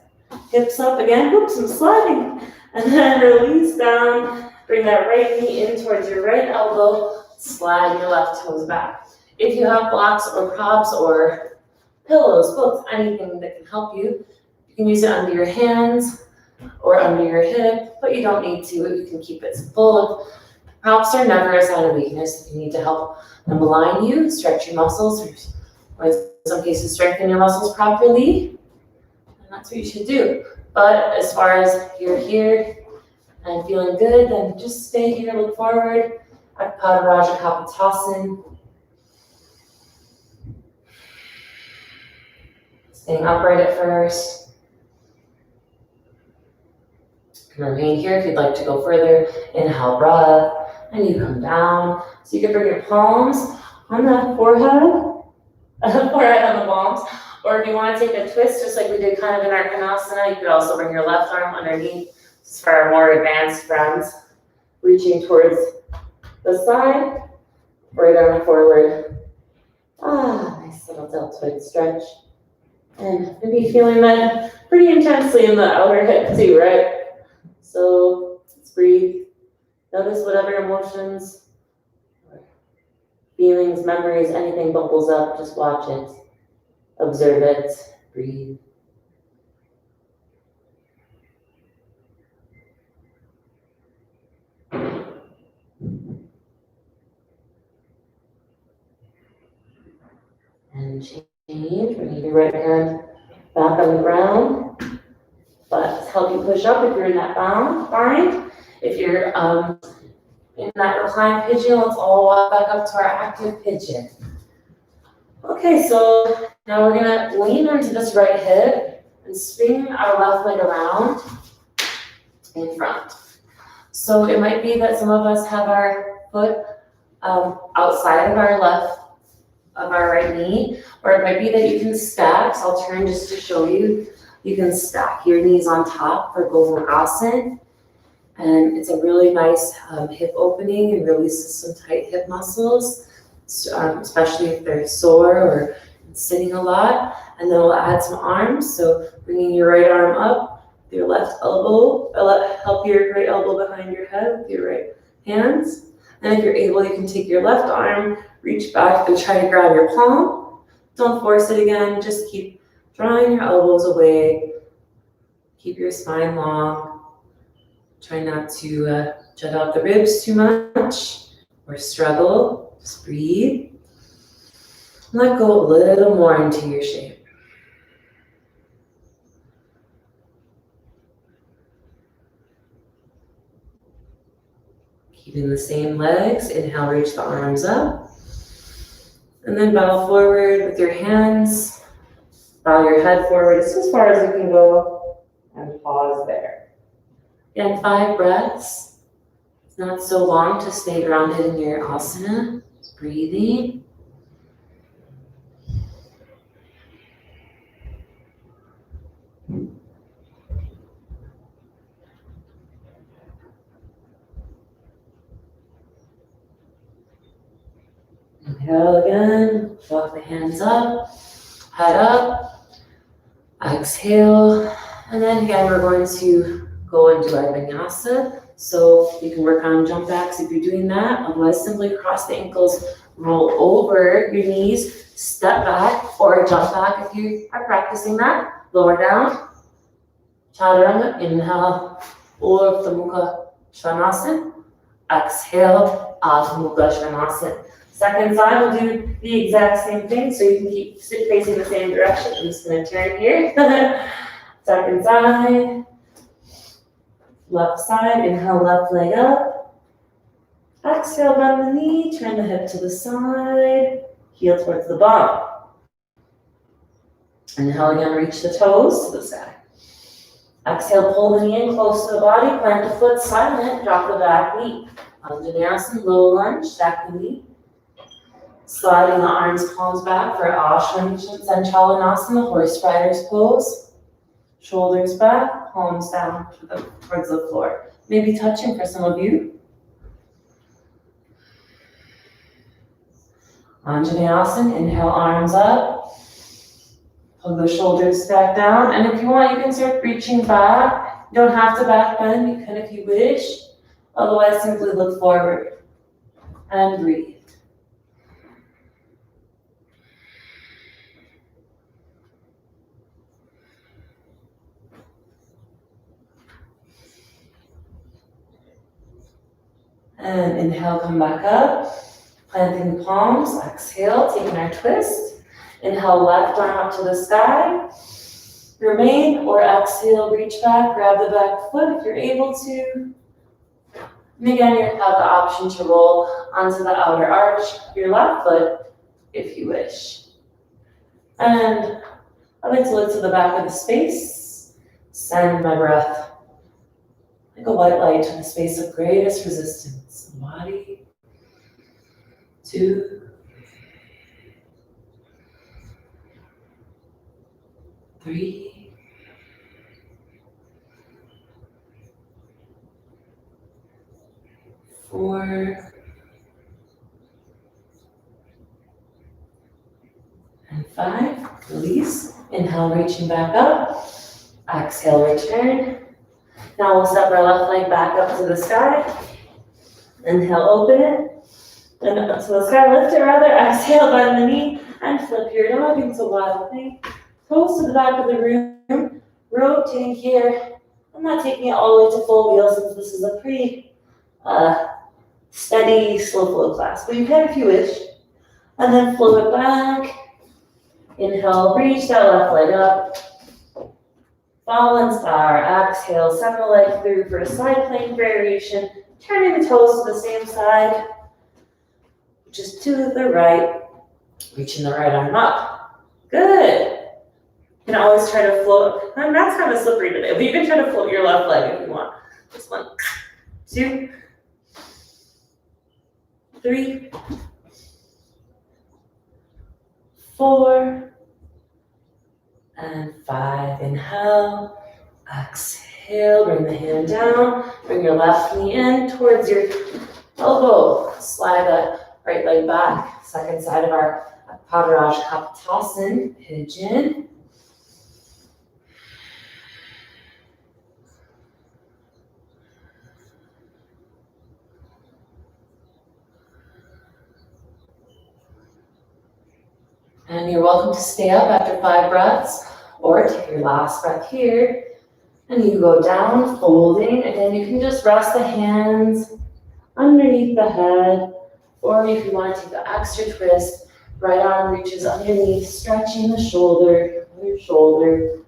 Hips up again. Oops, I'm sliding. And then release down. Bring that right knee in towards your right elbow. Slide your left toes back. If you have blocks or props or pillows, books, anything that can help you, you can use it under your hands or under your hip, but you don't need to. You can keep it simple. Props are never a sign of weakness. You need to help them align you, stretch your muscles, or in some cases strengthen your muscles properly. And that's what you should do. But as far as you're here and feeling good, then just stay here, look forward. Padaraja Kapotasana. Staying upright at first. You can remain here if you'd like to go further. Inhale, breath, and you come down. So you can bring your palms on the forehead, forehead on the palms. Or if you want to take a twist, just like we did kind of in our Konasana, you could also bring your left arm underneath. This is for our more advanced friends. Reaching towards the side, right arm forward. Nice little deltoid stretch. And maybe feeling that pretty intensely in the outer hip too, right? So let's breathe. Notice whatever emotions, feelings, memories, anything bubbles up, just watch it. Observe it, breathe. And change, bring your right hand back on the ground. But help you push up if you're in that bind. If you're in that reclined pigeon, let's all walk back up to our active pigeon. Okay, so now we're gonna lean into this right hip and swing our left leg around in front. So it might be that some of us have our foot outside of our right knee, or it might be that you can stack. So I'll turn just to show you. You can stack your knees on top for Asana. And it's a really nice hip opening and releases some tight hip muscles, especially if they're sore or sitting a lot. And then we'll add some arms. So bringing your right arm up, your left elbow, help your right elbow behind your head with your right hands. And if you're able, you can take your left arm, reach back and try to grab your palm. Don't force it again, just keep drawing your elbows away. Keep your spine long. Try not to jut out the ribs too much or struggle. Just breathe. Let go a little more into your shape. Keep keeping the same legs. Inhale, reach the arms up. And then bow forward with your hands. Bow your head forward just as far as you can go. And pause there. Again, 5 breaths. It's not so long to stay grounded in your asana. Just breathing. Inhale again, walk the hands up, head up, exhale, and then again we're going to go and do our vinyasa. So you can work on jump backs if you're doing that, otherwise simply cross the ankles, roll over your knees, step back or jump back if you are practicing that. Lower down, chaturanga, inhale, Urdhva Mukha Svanasana, exhale, Adho Mukha Svanasana. Second side, we'll do the exact same thing, so you can keep facing the same direction. I'm just going to turn here. Second side, left side, inhale, left leg up. Exhale, bend the knee, turn the hip to the side, heel towards the bottom. Inhale again, reach the toes to the sky. Exhale, pull the knee in close to the body, plant the foot silent, drop the back knee. Anjaneyasana, low lunge, stack the knee. Sliding the arms, palms back for Chalanasana, horse rider's pose. Shoulders back, palms down towards the floor. Maybe touching for some of you. Anjaneyasana, inhale, arms up. Hug the shoulders back down. And if you want, you can start reaching back. You don't have to back bend, you can if you wish. Otherwise, simply look forward and breathe. And inhale, come back up, planting the palms, exhale, taking our twist. Inhale, left arm up to the sky. Remain or exhale, reach back, grab the back foot if you're able to. And again, you have the option to roll onto the outer arch of your left foot if you wish. And I like to look to the back of the space, send my breath like a white light to the space of greatest resistance. Body, 2, 3, 4, and 5. Release. Inhale, reaching back up. Exhale, return. Now we'll step our left leg back up to the sky. Inhale, open it. And up to the sky, lift it rather. Exhale, bend the knee, and flip your dog into wild thing. Toes to the back of the room. Rotating here. I'm not taking it all the way to full wheel since this is a pretty steady, slow flow class. But you can if you wish. And then flow it back. Inhale, reach that left leg up. Fall inspire. Exhale, send the leg through for a side plank variation. Turning the toes to the same side, just to the right, reaching the right arm up. Good. You can always try to float, and that's kind of slippery today, but you can try to float your left leg if you want. This 1, 2, 3, 4, and 5. Inhale, exhale, bring the hand down, bring your left knee in towards your elbow. Slide that right leg back. Second side of our Padaraj Kapotasana, pigeon. And you're welcome to stay up after 5 breaths, or take your last breath here. And you go down, folding. Again, you can just rest the hands underneath the head, or if you want to take the extra twist, right arm reaches underneath, stretching the shoulder, your shoulder.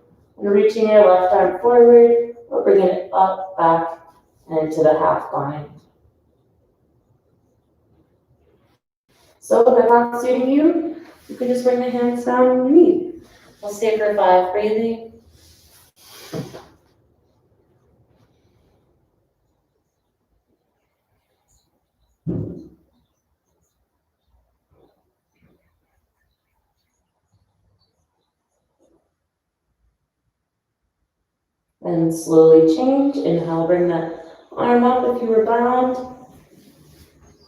You're reaching your left arm forward, or bringing it up, back, and to the half bind. So if that's not suiting you, you can just bring the hands down on your knee. We'll stay for 5, breathing. And slowly change. Inhale, bring that arm up if you were bound.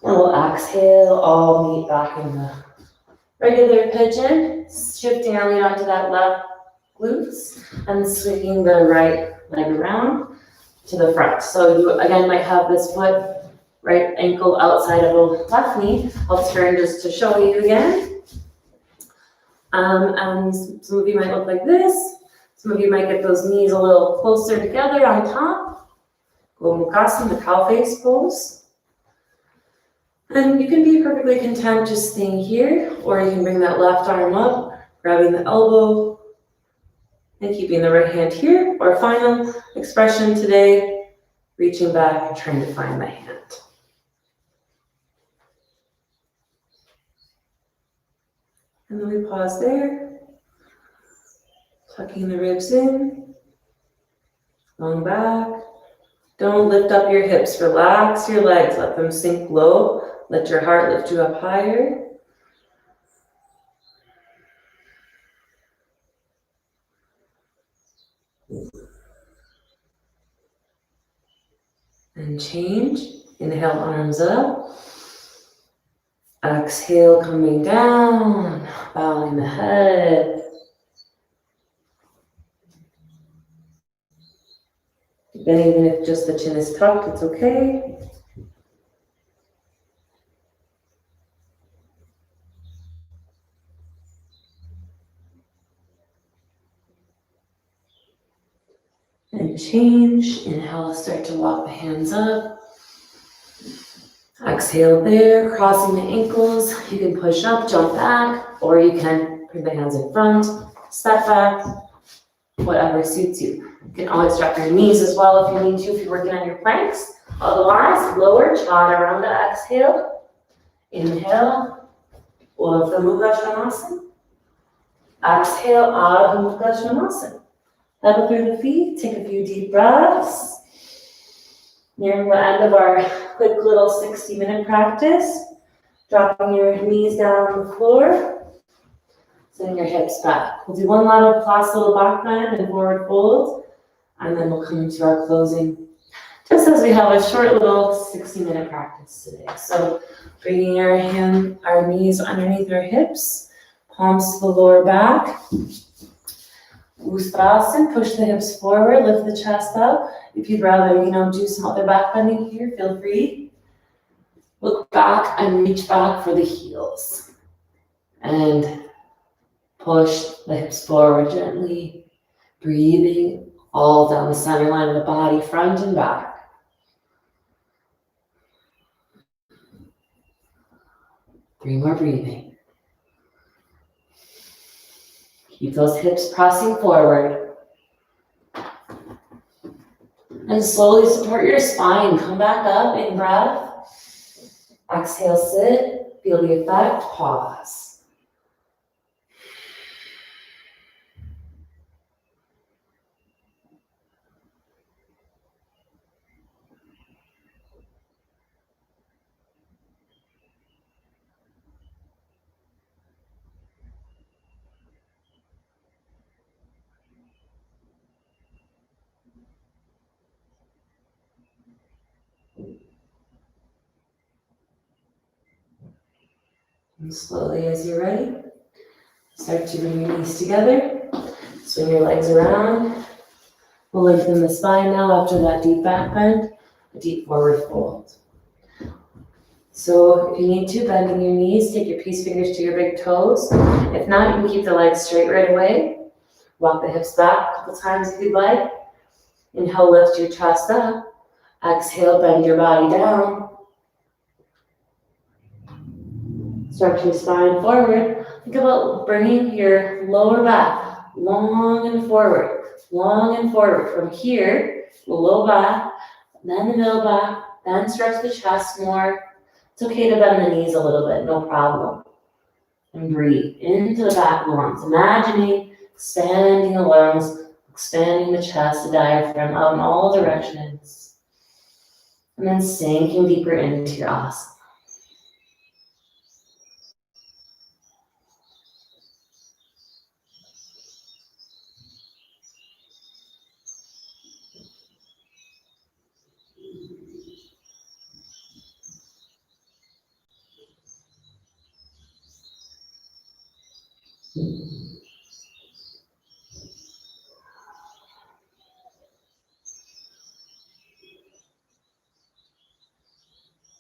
And we'll exhale, all meet back in the regular pigeon. Shifting our weight onto that left glutes and swinging the right leg around to the front. So you again might have this foot, right ankle outside of the left knee. I'll turn just to show you again. And some of you might look like this. Some of you might get those knees a little closer together on top. Gomukhasana, the cow face pose. And you can be perfectly content just staying here, or you can bring that left arm up, grabbing the elbow, and keeping the right hand here. Or final expression today, reaching back and trying to find my hand. And then we pause there, tucking the ribs in, going back. Don't lift up your hips, relax your legs, let them sink low. Let your heart lift you up higher. And change. Inhale, arms up. Exhale, coming down, bowing the head. Then even if just the chin is tucked, it's okay. And change. Inhale, start to walk the hands up. Exhale there, crossing the ankles. You can push up, jump back, or you can bring the hands in front, step back, whatever suits you. You can always drop your knees as well if you need to, if you're working on your planks. Otherwise, lower chaturanga, exhale. Inhale, Urdhva Mukha Svanasana. Exhale, Adho Mukha Svanasana. Level through the feet, take a few deep breaths. Nearing the end of our quick little 60-minute practice. Dropping your knees down on the floor. Send your hips back. We'll do one last little back bend and forward fold. And then we'll come into our closing. Just as we have a short little 60-minute practice today. So bringing our knees underneath our hips. Palms to the lower back. Ustrasana, push the hips forward, lift the chest up. If you'd rather, do some other back bending here, feel free. Look back and reach back for the heels. And push the hips forward gently, breathing all down the center line of the body, front and back. Three more breathing. Keep those hips pressing forward. And slowly support your spine. Come back up in breath. Exhale, sit. Feel the effect. Pause. And slowly, as you're ready, start to bring your knees together. Swing your legs around. We'll lengthen the spine now after that deep back bend, a deep forward fold. So if you need to, bending your knees, take your peace fingers to your big toes. If not, you can keep the legs straight right away. Walk the hips back a couple times if you'd like. Inhale, lift your chest up. Exhale, bend your body down. Stretch your spine forward. Think about bringing your lower back long and forward. Long and forward. From here, the low back, then the middle back, then stretch the chest more. It's okay to bend the knees a little bit, no problem. And breathe into the back of the lungs, imagining expanding the lungs, expanding the chest, the diaphragm out in all directions. And then sinking deeper into your asana.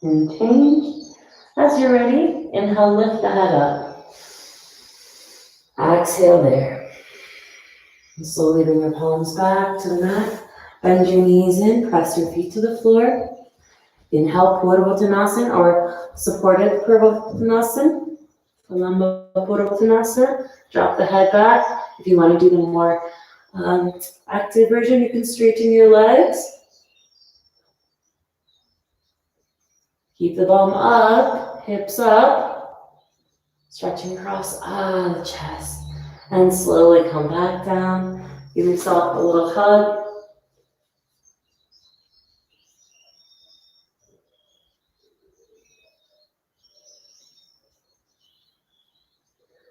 And change. As you're ready, inhale, lift the head up. Exhale there. And slowly bring your palms back to the mat. Bend your knees in, press your feet to the floor. Inhale, Purvottanasana or supported Purvottanasana. Lamba Purvottanasana. Drop the head back. If you want to do the more active version, you can straighten your legs. Keep the bum up, hips up. Stretching across the chest. And slowly come back down. Give yourself a little hug.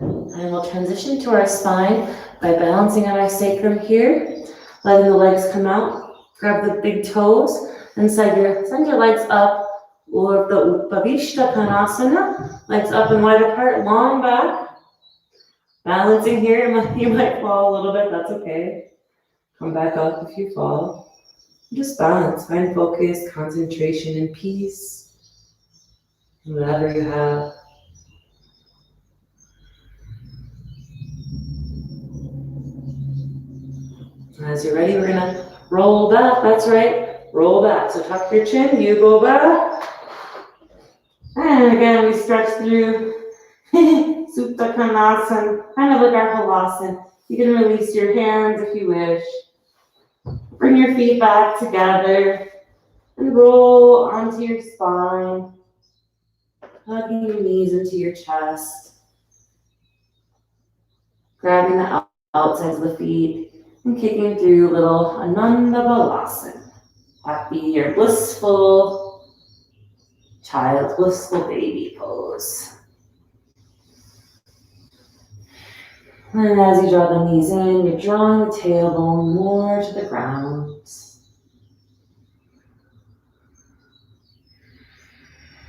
And we'll transition to our spine by balancing on our sacrum here. Letting the legs come out. Grab the big toes and send your legs up. Or the Upavishta Konasana. Legs up and wide apart, long back. Balancing here, you might fall a little bit, that's okay. Come back up if you fall. Just balance, find focus, concentration, and peace. Whatever you have. As you're ready, we're gonna roll back, that's right. Roll back, so tuck your chin, you go back. And again, we stretch through Supta Konasana, kind of like our Halasana. You can release your hands if you wish. Bring your feet back together and roll onto your spine. Hugging your knees into your chest. Grabbing the outsides of the feet and kicking through little Ananda Balasana. Happy or blissful child, blissful baby pose. And as you draw the knees in, you're drawing the tailbone more to the ground.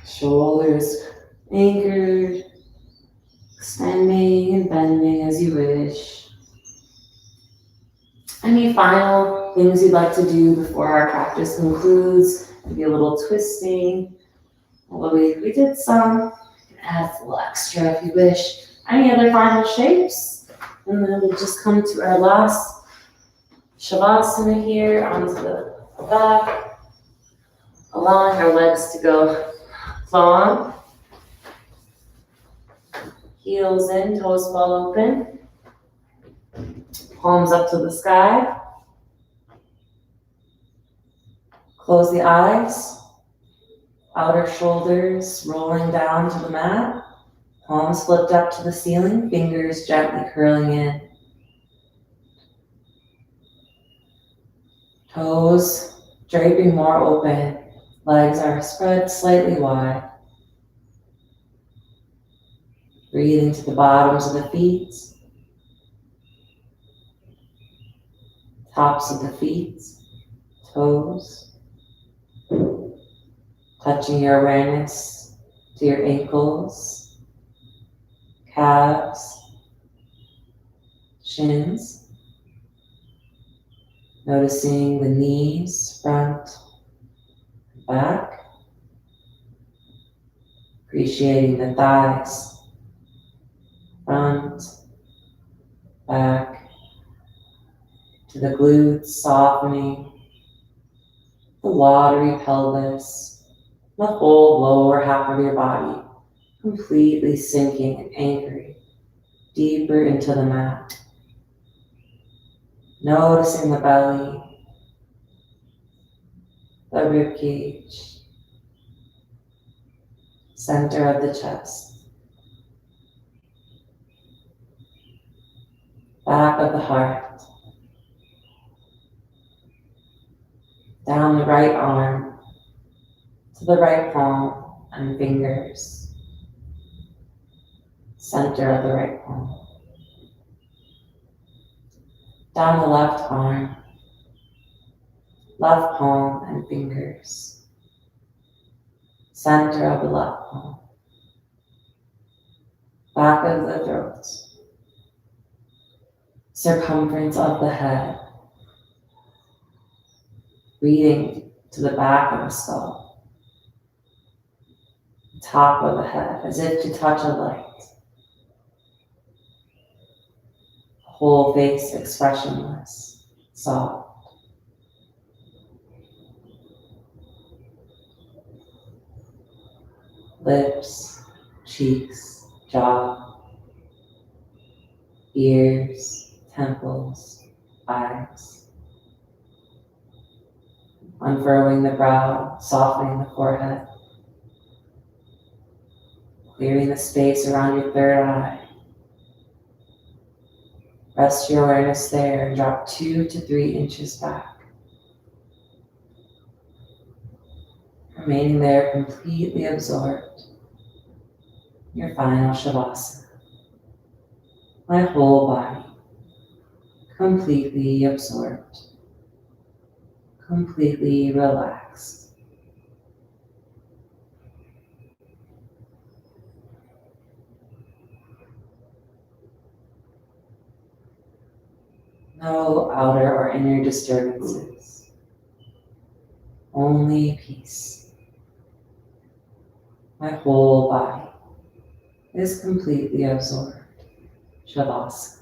Shoulders anchored, extending and bending as you wish. Any final things you'd like to do before our practice concludes? Maybe a little twisting. Although we did some, you can add a little extra if you wish. Any other final shapes? And then we'll just come to our last Shavasana here onto the back, allowing our legs to go long. Heels in, toes fall open. Palms up to the sky. Close the eyes. Outer shoulders rolling down to the mat. Palms flipped up to the ceiling, fingers gently curling in. Toes draping more open. Legs are spread slightly wide. Breathing to the bottoms of the feet. Tops of the feet. Toes. Touching your awareness to your ankles. Calves, shins, noticing the knees, front, back, appreciating the thighs, front, back, to the glutes, softening, the watery pelvis, the whole lower half of your body. Completely sinking and anchoring deeper into the mat. Noticing the belly, the rib cage. center of the chest, back of the heart, down the right arm to the right palm and fingers, center of the right palm, down the left arm, left palm and fingers, center of the left palm, back of the throat, circumference of the head, breathing to the back of the skull, top of the head, as if to touch a light, whole face expressionless, soft. Lips, cheeks, jaw, ears, temples, eyes. Unfurling the brow, softening the forehead, clearing the space around your third eye. Rest your awareness there and drop 2 to 3 inches back. Remaining there completely absorbed. Your final Shavasana. My whole body completely absorbed, completely relaxed. No outer or inner disturbances, only peace. My whole body is completely absorbed. Shavasana.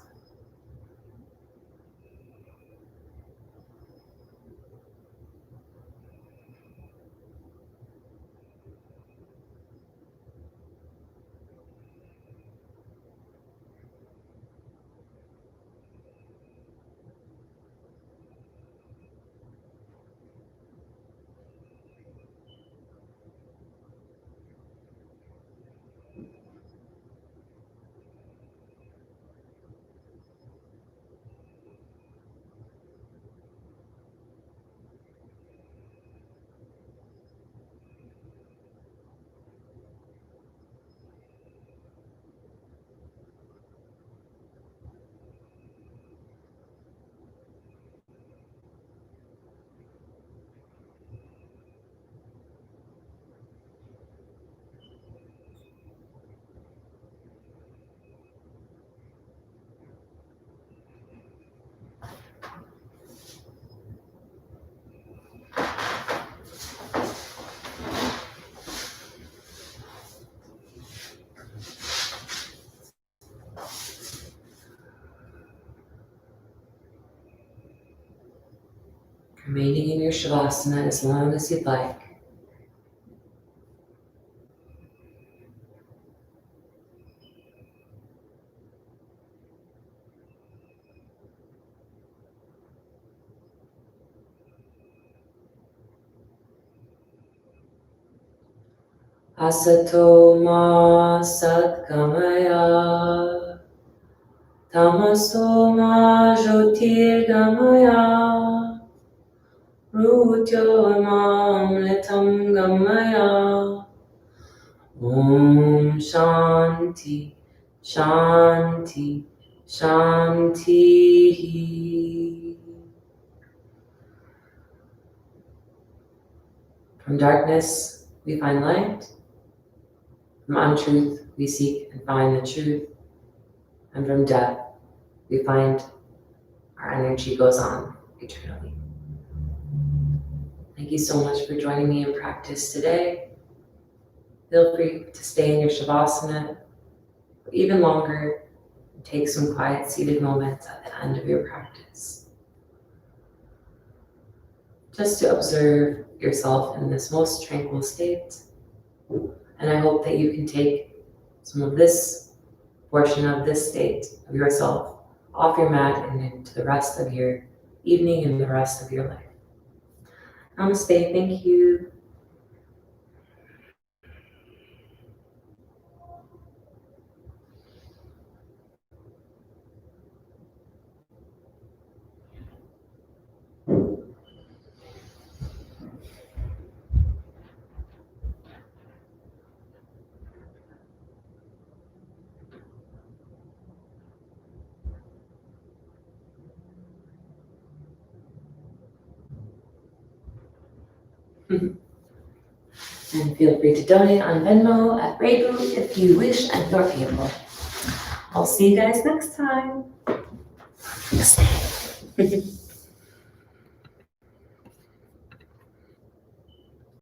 Remaining in your Shavasana as long as you'd like. Asato ma satgamaya, tamaso ma jyotirgamaya, mrityomamritam gamaya. Om Shanti, Shanti, Shanti. From darkness, we find light. From untruth, we seek and find the truth. And from death, we find our energy goes on eternally. Thank you so much for joining me in practice today. Feel free to stay in your Shavasana for even longer and take some quiet seated moments at the end of your practice. Just to observe yourself in this most tranquil state. And I hope that you can take some of this portion of this state of yourself off your mat and into the rest of your evening and the rest of your life. Namaste, thank you. And feel free to donate on Venmo at Reibu if you wish and you're able. I'll see you guys next time. Namaste.